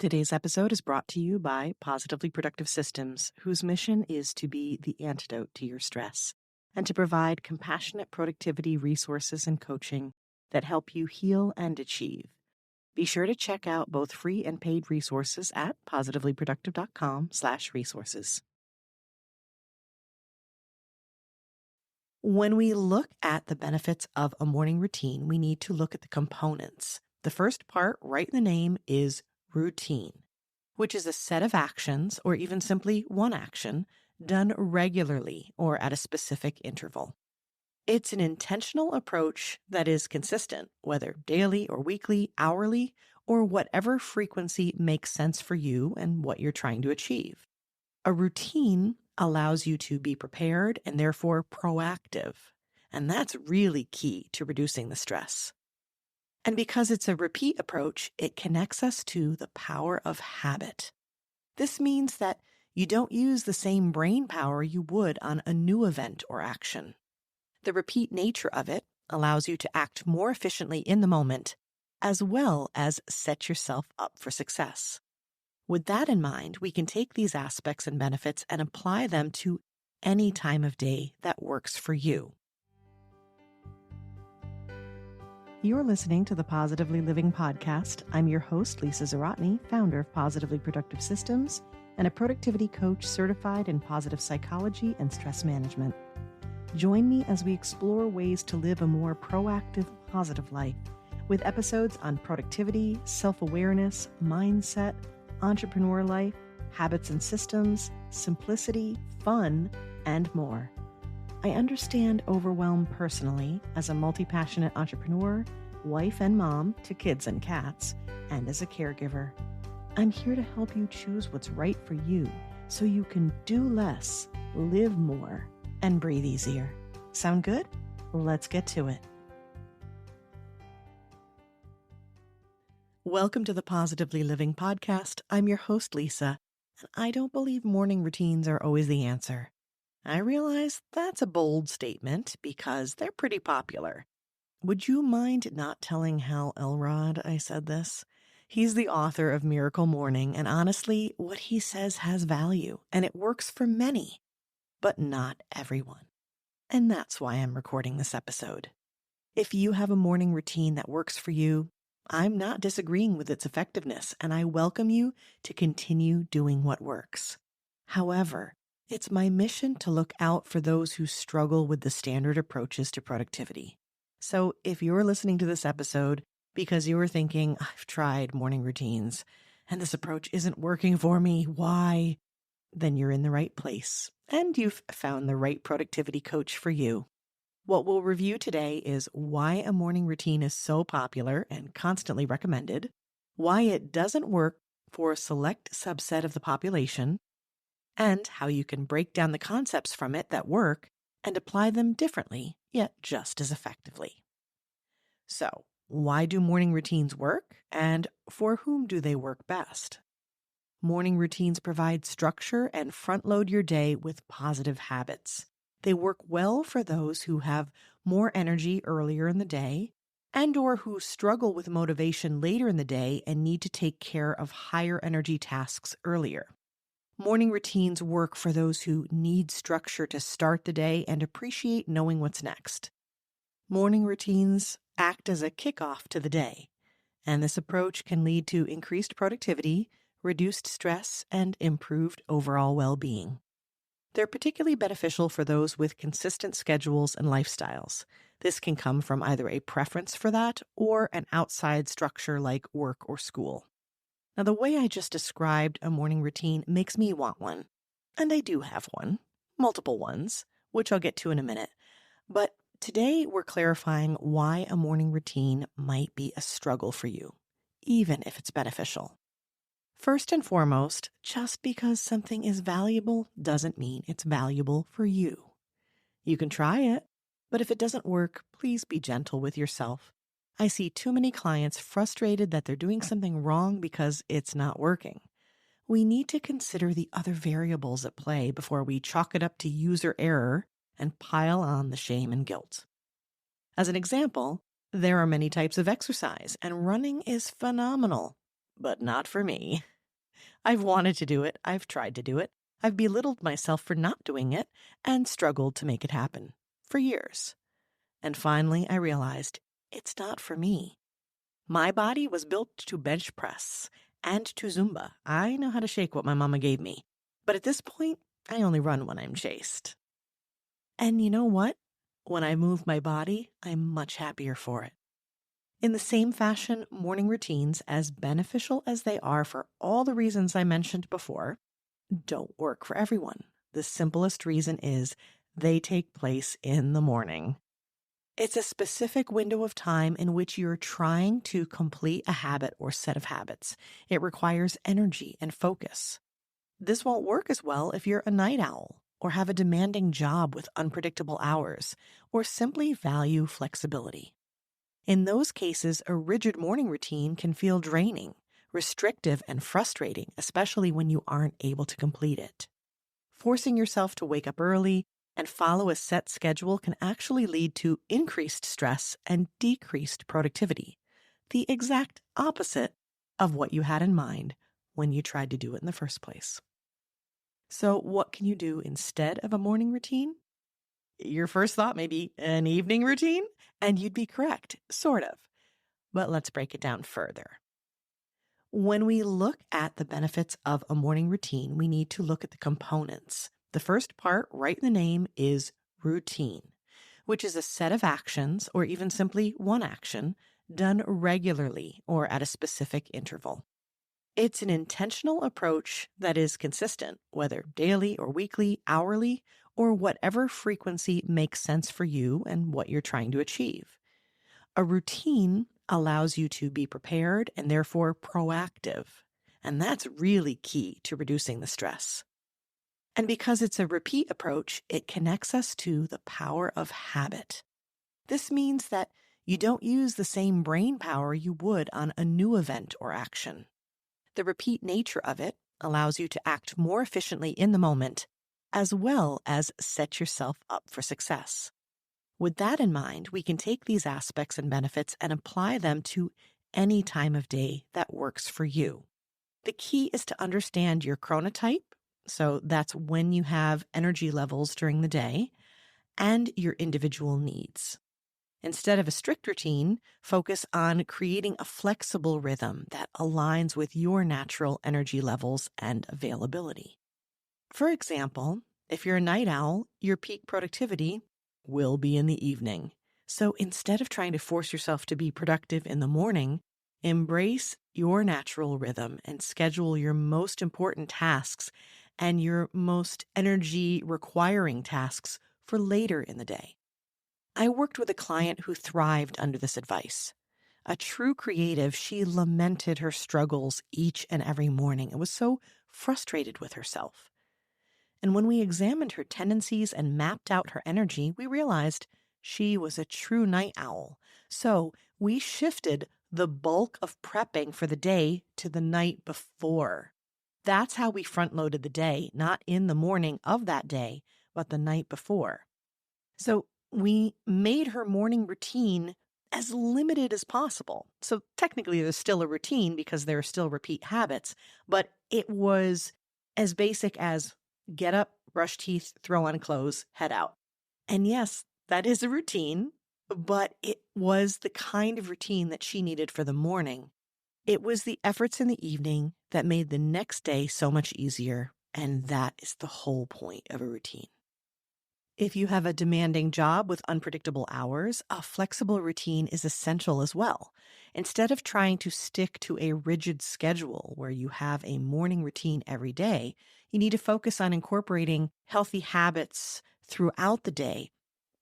Today's episode is brought to you by Positively Productive Systems, whose mission is to be the antidote to your stress and to provide compassionate productivity resources and coaching that help you heal and achieve. Be sure to check out both free and paid resources at positivelyproductive.com/resources. When we look at the benefits of a morning routine, we need to look at the components. The first part, right in the name, is routine, which is a set of actions, or even simply one action, done regularly or at a specific interval. It's an intentional approach that is consistent, whether daily or weekly, hourly, or whatever frequency makes sense for you and what you're trying to achieve. A routine allows you to be prepared and therefore proactive, and that's really key to reducing the stress. And because it's a repeat approach, it connects us to the power of habit. This means that you don't use the same brain power you would on a new event or action. The repeat nature of it allows you to act more efficiently in the moment, as well as set yourself up for success. With that in mind, we can take these aspects and benefits and apply them to any time of day that works for you. You're listening to the Positively Living Podcast. I'm your host, Lisa Zaratny, founder of Positively Productive Systems and a productivity coach certified in positive psychology and stress management. Join me as we explore ways to live a more proactive, positive life with episodes on productivity, self-awareness, mindset, entrepreneur life, habits and systems, simplicity, fun, and more. I understand overwhelm personally as a multi-passionate entrepreneur, wife and mom to kids and cats, and as a caregiver. I'm here to help you choose what's right for you so you can do less, live more, and breathe easier. Sound good? Let's get to it. Welcome to the Positively Living Podcast. I'm your host, Lisa, and I don't believe morning routines are always the answer. I realize that's a bold statement because they're pretty popular. Would you mind not telling Hal Elrod I said this? He's the author of Miracle Morning, and honestly, what he says has value, and it works for many, but not everyone. And that's why I'm recording this episode. If you have a morning routine that works for you, I'm not disagreeing with its effectiveness, and I welcome you to continue doing what works. However, it's my mission to look out for those who struggle with the standard approaches to productivity. So if you're listening to this episode because you were thinking, I've tried morning routines and this approach isn't working for me, why? Then you're in the right place and you've found the right productivity coach for you. What we'll review today is why a morning routine is so popular and constantly recommended, why it doesn't work for a select subset of the population, and how you can break down the concepts from it that work and apply them differently, yet just as effectively. So, why do morning routines work, and for whom do they work best? Morning routines provide structure and front-load your day with positive habits. They work well for those who have more energy earlier in the day and or who struggle with motivation later in the day and need to take care of higher energy tasks earlier. Morning routines work for those who need structure to start the day and appreciate knowing what's next. Morning routines act as a kickoff to the day, and this approach can lead to increased productivity, reduced stress, and improved overall well-being. They're particularly beneficial for those with consistent schedules and lifestyles. This can come from either a preference for that or an outside structure like work or school. Now, the way I just described a morning routine makes me want one. And I do have one, multiple ones, which I'll get to in a minute. But today we're clarifying why a morning routine might be a struggle for you, even if it's beneficial. First and foremost, just because something is valuable doesn't mean it's valuable for you. You can try it, but if it doesn't work, please be gentle with yourself. I see too many clients frustrated that they're doing something wrong because it's not working. We need to consider the other variables at play before we chalk it up to user error and pile on the shame and guilt. As an example, there are many types of exercise, and running is phenomenal. but not for me. I've wanted to do it, I've tried to do it, I've belittled myself for not doing it, and struggled to make it happen for years. And finally, I realized it's not for me. My body was built to bench press and to Zumba. I know how to shake what my mama gave me. But at this point, I only run when I'm chased. And you know what? When I move my body, I'm much happier for it. In the same fashion, morning routines, as beneficial as they are for all the reasons I mentioned before, don't work for everyone. The simplest reason is they take place in the morning. It's a specific window of time in which you're trying to complete a habit or set of habits. It requires energy and focus. This won't work as well if you're a night owl or have a demanding job with unpredictable hours or simply value flexibility. In those cases, a rigid morning routine can feel draining, restrictive, and frustrating, especially when you aren't able to complete it. Forcing yourself to wake up early and follow a set schedule can actually lead to increased stress and decreased productivity, the exact opposite of what you had in mind when you tried to do it in the first place. So what can you do instead of a morning routine? Your first thought may be an evening routine, and you'd be correct, sort of. But let's break it down further. When we look at the benefits of a morning routine, we need to look at the components. The first part, right in the name, is routine, which is a set of actions, or even simply one action, done regularly or at a specific interval. It's an intentional approach that is consistent, whether daily or weekly, hourly, or whatever frequency makes sense for you and what you're trying to achieve. A routine allows you to be prepared and therefore proactive, and that's really key to reducing the stress. And because it's a repeat approach, it connects us to the power of habit. This means that you don't use the same brain power you would on a new event or action. The repeat nature of it allows you to act more efficiently in the moment, as well as set yourself up for success. With that in mind, we can take these aspects and benefits and apply them to any time of day that works for you. The key is to understand your chronotype, so that's when you have energy levels during the day, and your individual needs. Instead of a strict routine, focus on creating a flexible rhythm that aligns with your natural energy levels and availability. For example, if you're a night owl, your peak productivity will be in the evening. So instead of trying to force yourself to be productive in the morning, embrace your natural rhythm and schedule your most important tasks and your most energy requiring tasks for later in the day. I worked with a client who thrived under this advice. A true creative, she lamented her struggles each and every morning and was so frustrated with herself. And when we examined her tendencies and mapped out her energy, we realized she was a true night owl. So we shifted the bulk of prepping for the day to the night before. That's how we front-loaded the day, not in the morning of that day, but the night before. So we made her morning routine as limited as possible. So technically there's still a routine because there are still repeat habits, but it was as basic as get up, brush teeth, throw on clothes, head out. And yes, that is a routine, but it was the kind of routine that she needed for the morning. It was the efforts in the evening that made the next day so much easier, and that is the whole point of a routine. If you have a demanding job with unpredictable hours, a flexible routine is essential as well. Instead of trying to stick to a rigid schedule where you have a morning routine every day, you need to focus on incorporating healthy habits throughout the day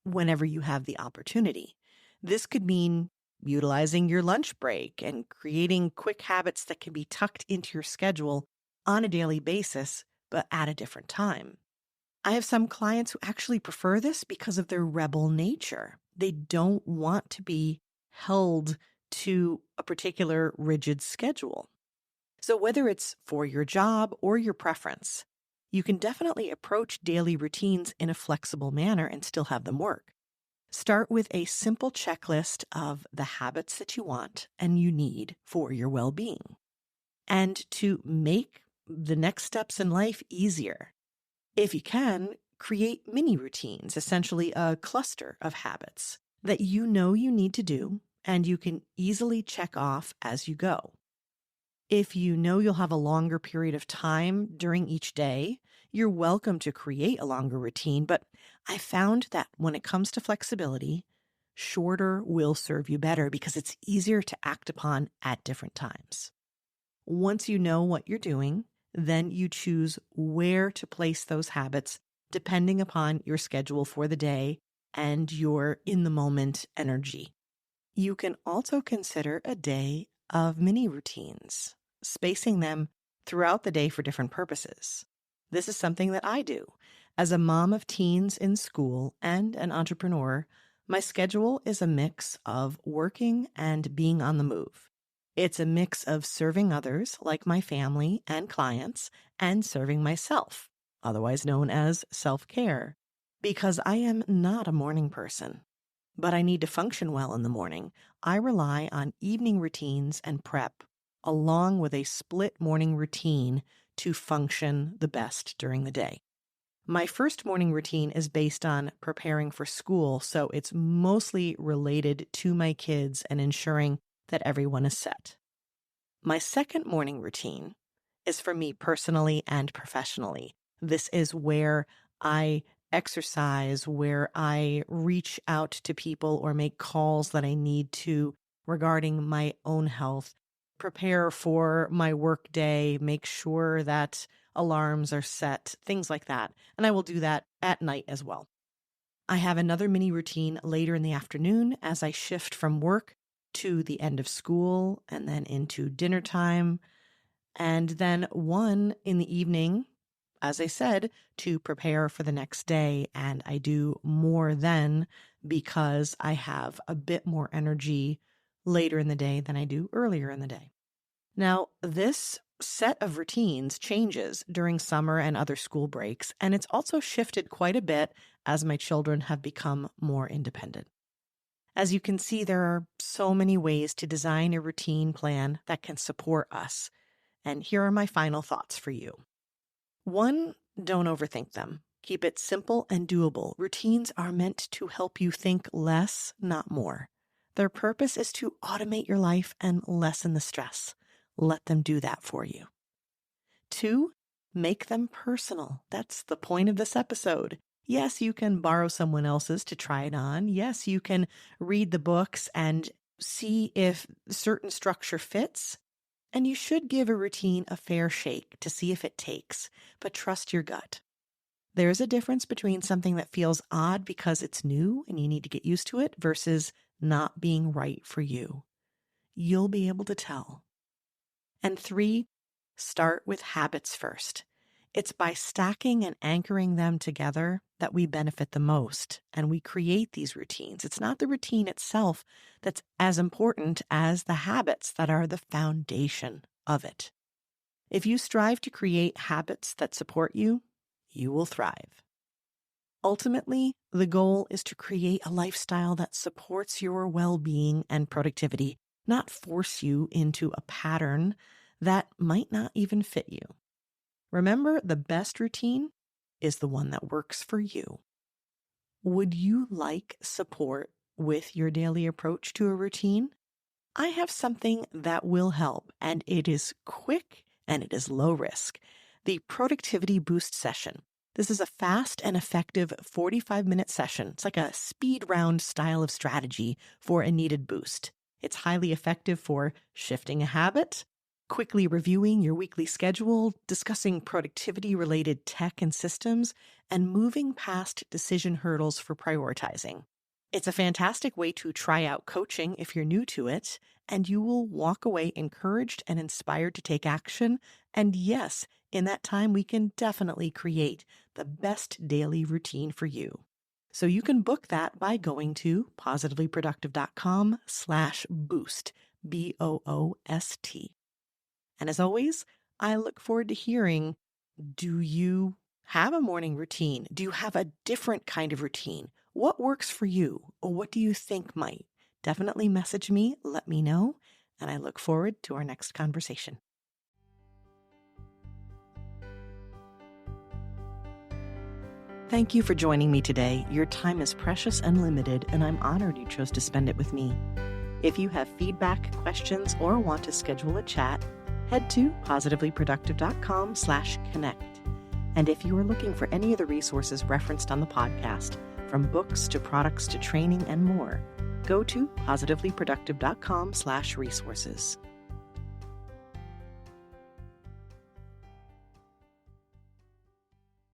whenever you have the opportunity. This could mean utilizing your lunch break and creating quick habits that can be tucked into your schedule on a daily basis, but at a different time. I have some clients who actually prefer this because of their rebel nature. They don't want to be held to a particular rigid schedule. So whether it's for your job or your preference, you can definitely approach daily routines in a flexible manner and still have them work. Start with a simple checklist of the habits that you want and you need for your well-being. and to make the next steps in life easier. If you can, create mini routines, essentially a cluster of habits that you know you need to do and you can easily check off as you go. If you know you'll have a longer period of time during each day, you're welcome to create a longer routine, but I found that when it comes to flexibility, shorter will serve you better because it's easier to act upon at different times. Once you know what you're doing, then you choose where to place those habits depending upon your schedule for the day and your in the moment energy. You can also consider a day of mini routines, spacing them throughout the day for different purposes. This is something that I do. As a mom of teens in school and an entrepreneur, my schedule is a mix of working and being on the move. It's a mix of serving others, like my family and clients, and serving myself, otherwise known as self-care, because I am not a morning person. But I need to function well in the morning. I rely on evening routines and prep, along with a split morning routine to function the best during the day. My first morning routine is based on preparing for school, so it's mostly related to my kids and ensuring that everyone is set. My second morning routine is for me personally and professionally. This is where I exercise, where I reach out to people or make calls that I need to regarding my own health, prepare for my work day, make sure that alarms are set, things like that. And I will do that at night as well. I have another mini routine later in the afternoon as I shift from work to the end of school and then into dinner time. And then one in the evening, as I said, to prepare for the next day. And I do more then because I have a bit more energy later in the day than I do earlier in the day. Now, this set of routines changes during summer and other school breaks, and it's also shifted quite a bit as my children have become more independent. As you can see, there are so many ways to design a routine plan that can support us. And here are my final thoughts for you. 1, don't overthink them. Keep it simple and doable. Routines are meant to help you think less, not more. Their purpose is to automate your life and lessen the stress. Let them do that for you. 2, make them personal. That's the point of this episode. Yes, you can borrow someone else's to try it on. Yes, you can read the books and see if certain structure fits. And you should give a routine a fair shake to see if it takes, but trust your gut. There is a difference between something that feels odd because it's new and you need to get used to it versus not being right for you. You'll be able to tell. And 3, start with habits first. It's by stacking and anchoring them together that we benefit the most, and we create these routines. It's not the routine itself that's as important as the habits that are the foundation of it. If you strive to create habits that support you, you will thrive. Ultimately, the goal is to create a lifestyle that supports your well-being and productivity, not force you into a pattern that might not even fit you. Remember, the best routine is the one that works for you. Would you like support with your daily approach to a routine? I have something that will help, and it is quick and it is low risk. The Productivity Boost Session. This is a fast and effective 45-minute session. It's like a speed round style of strategy for a needed boost. It's highly effective for shifting a habit, quickly reviewing your weekly schedule, discussing productivity-related tech and systems, and moving past decision hurdles for prioritizing. It's a fantastic way to try out coaching if you're new to it, and you will walk away encouraged and inspired to take action. And yes, in that time, we can definitely create the best daily routine for you. So you can book that by going to positivelyproductive.com/boost, BOOST. And as always, I look forward to hearing, do you have a morning routine? Do you have a different kind of routine? What works for you? Or what do you think might? Definitely message me, let me know, and I look forward to our next conversation. Thank you for joining me today. Your time is precious and limited, and I'm honored you chose to spend it with me. If you have feedback, questions, or want to schedule a chat, head to positivelyproductive.com/connect. And if you are looking for any of the resources referenced on the podcast, from books to products to training and more, go to positivelyproductive.com/resources.